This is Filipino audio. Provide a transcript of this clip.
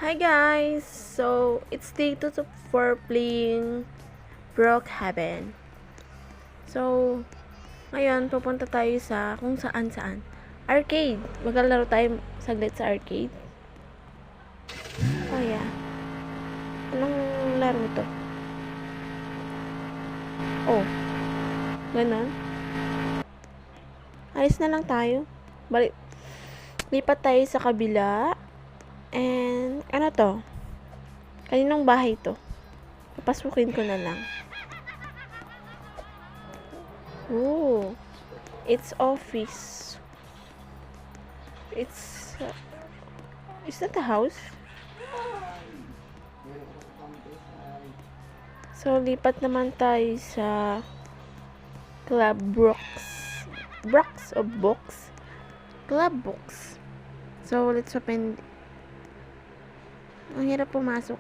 Hi guys! So, it's day 2 for playing Brookhaven. So, ngayon pupunta tayo sa kung saan. Arcade! Maglalaro tayo saglit sa arcade. Oh yeah. Anong laro to? Oh. Ganon. Alis na lang tayo. Lipat tayo sa kabila. And, ano to? Kaninong bahay to? Papasukin ko na lang. Oh, it's office. Is that a house? So, lipat naman tayo sa Club Brooks. Brooks o Books? Club Books. So, let's open. Ang hirap pumasok.